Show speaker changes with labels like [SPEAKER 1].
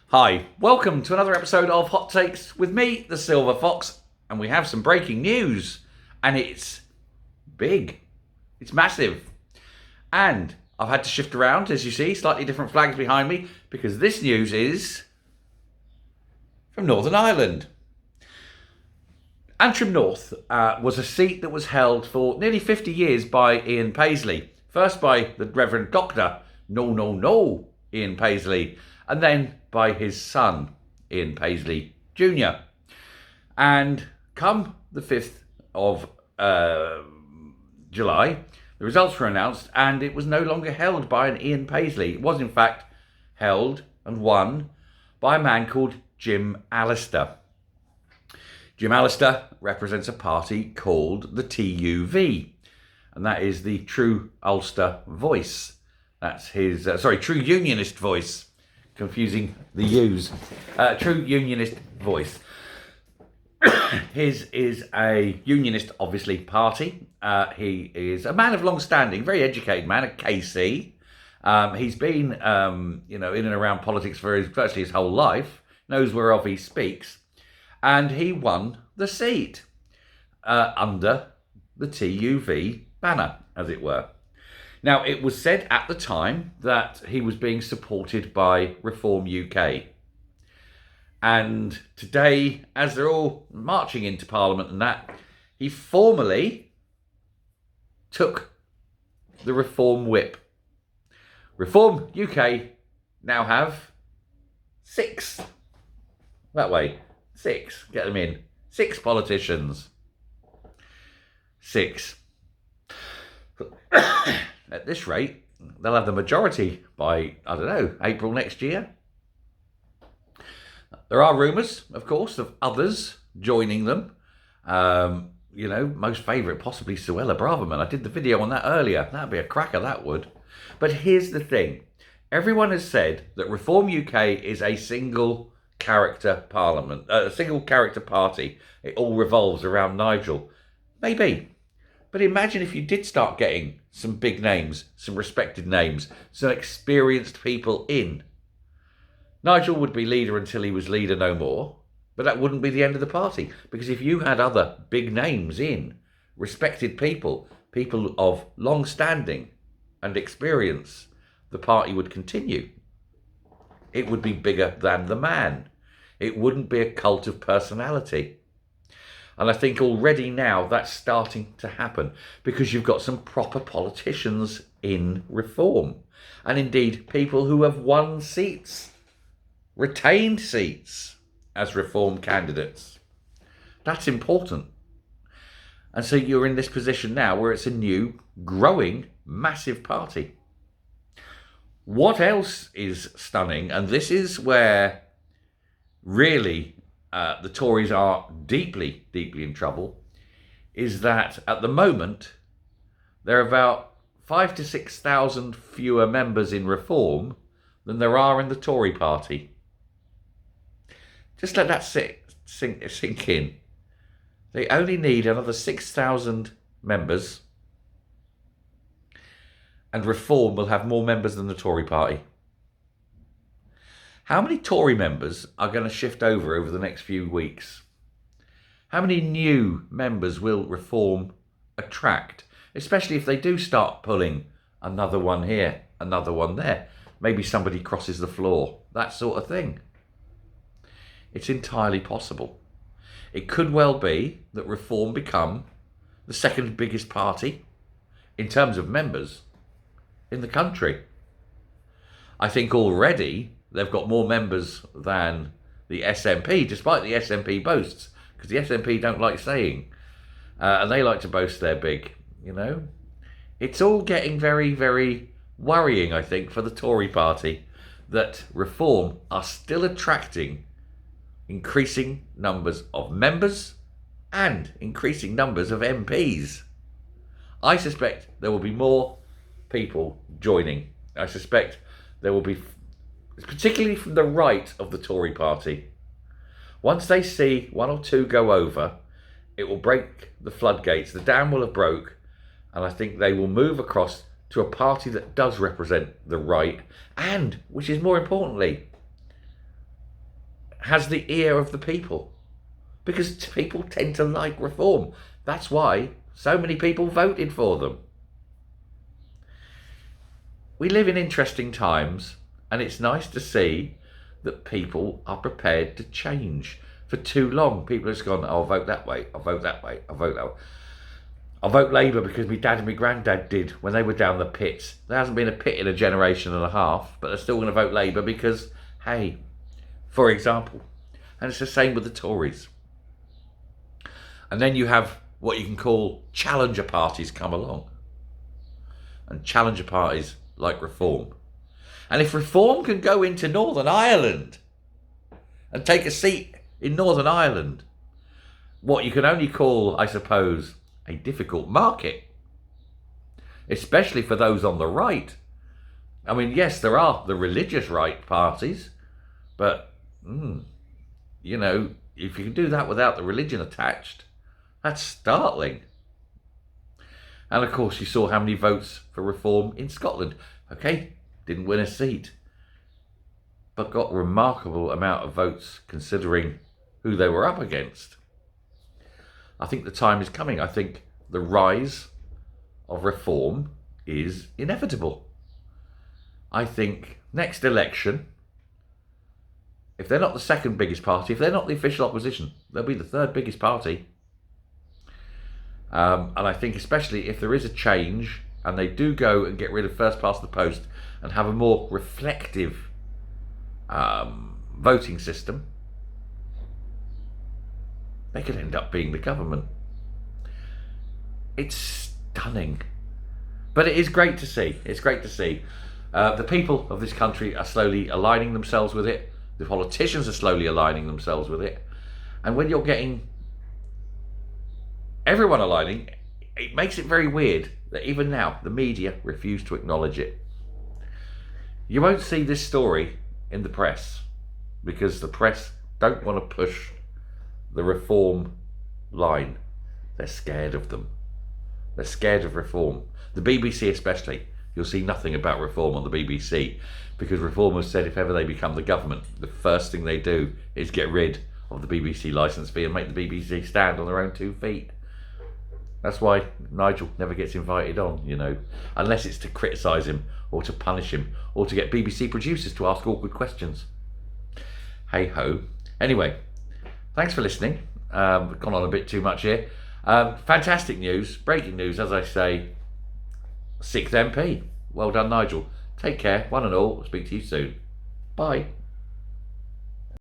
[SPEAKER 1] Hi, welcome to another episode of Hot Takes with me, the Silver Fox, and we have some breaking news, and it's big, it's massive, and I've had to shift around, as you see, slightly different flags behind me, because this news is from Northern Ireland. Antrim North was a seat that was held for nearly 50 years by Ian Paisley, first by the Reverend Dr. No, Ian Paisley, and then by his son, Ian Paisley Jr. And come the 5th of July, the results were announced, and it was no longer held by an Ian Paisley. It was, in fact, held and won by a man called Jim Allister. Jim Allister represents a party called the TUV, and that is the True Ulster Voice. That's his, True Unionist Voice. Confusing the U's. True Unionist Voice. His is a unionist, obviously, party. He is a man of long standing, very educated man, a KC. He's been, in and around politics for virtually his whole life, knows whereof he speaks, and he won the seat under the TUV banner, as it were. Now, it was said at the time that he was being supported by Reform UK. And today, as they're all marching into Parliament and that, he formally took the Reform whip. Reform UK now have 6. That way, 6. Get them in. 6 politicians. 6. At this rate, they'll have the majority by, April next year. There are rumours, of course, of others joining them. Most favourite, possibly Suella Braverman. I did the video on that earlier. That'd be a cracker, that would. But here's the thing. Everyone has said that Reform UK is a single character parliament, a single character party. It all revolves around Nigel. Maybe. But imagine if you did start getting some big names, some respected names, some experienced people in. Nigel would be leader until he was leader no more, but that wouldn't be the end of the party. Because if you had other big names in, respected people, people of long standing and experience, the party would continue. It would be bigger than the man. It wouldn't be a cult of personality. And I think already now that's starting to happen because you've got some proper politicians in Reform. And indeed, people who have won seats, retained seats as Reform candidates. That's important. And so you're in this position now where it's a new, growing, massive party. What else is stunning, and this is where really the Tories are deeply, deeply in trouble, is that at the moment there are about 5,000 to 6,000 fewer members in Reform than there are in the Tory party. Just let that sink in. They only need another 6,000 members, and Reform will have more members than the Tory party. How many Tory members are going to shift over the next few weeks? How many new members will Reform attract? Especially if they do start pulling another one here, another one there. Maybe somebody crosses the floor, that sort of thing. It's entirely possible. It could well be that Reform become the second biggest party in terms of members in the country. I think already they've got more members than the SNP, despite the SNP boasts, because the SNP don't like saying, and they like to boast they're big, It's all getting very, very worrying, I think, for the Tory party, that Reform are still attracting increasing numbers of members and increasing numbers of MPs. I suspect there will be more people joining. I suspect there will be, particularly from the right of the Tory party. Once they see one or two go over, it will break the floodgates. The dam will have broke, and I think they will move across to a party that does represent the right and, which is more importantly, has the ear of the people, because people tend to like reform. That's why so many people voted for them. We live in interesting times, and it's nice to see that people are prepared to change. For too long, people have just gone, I'll vote that way, I'll vote that way, I'll vote that way. I'll vote Labour because my dad and my granddad did when they were down the pits. There hasn't been a pit in a generation and a half, but they're still going to vote Labour because, hey, for example. And it's the same with the Tories. And then you have what you can call challenger parties come along. And challenger parties like Reform. And if Reform can go into Northern Ireland and take a seat in Northern Ireland, what you can only call, I suppose, a difficult market, especially for those on the right. I mean, yes, there are the religious right parties, but, you know, if you can do that without the religion attached, that's startling. And of course, you saw how many votes for Reform in Scotland. Okay, didn't win a seat, but got a remarkable amount of votes considering who they were up against. I think the time is coming. I think the rise of Reform is inevitable. I think next election, if they're not the second biggest party, if they're not the official opposition, they'll be the third biggest party. And I think especially if there is a change and they do go and get rid of first past the post and have a more reflective voting system, they could end up being the government. It's stunning. But it is great to see. It's great to see. The people of this country are slowly aligning themselves with it. The politicians are slowly aligning themselves with it. And when you're getting everyone aligning, it makes it very weird that even now the media refuse to acknowledge it. You won't see this story in the press because the press don't want to push the Reform line. They're scared of them. They're scared of Reform. The BBC especially. You'll see nothing about Reform on the BBC because Reform has said if ever they become the government, the first thing they do is get rid of the BBC licence fee and make the BBC stand on their own 2 feet. That's why Nigel never gets invited on, you know, unless it's to criticise him or to punish him or to get BBC producers to ask awkward questions. Hey ho. Anyway, thanks for listening. We've gone on a bit too much here. Fantastic news, breaking news, as I say. 6th MP. Well done, Nigel. Take care, one and all. Speak to you soon. Bye.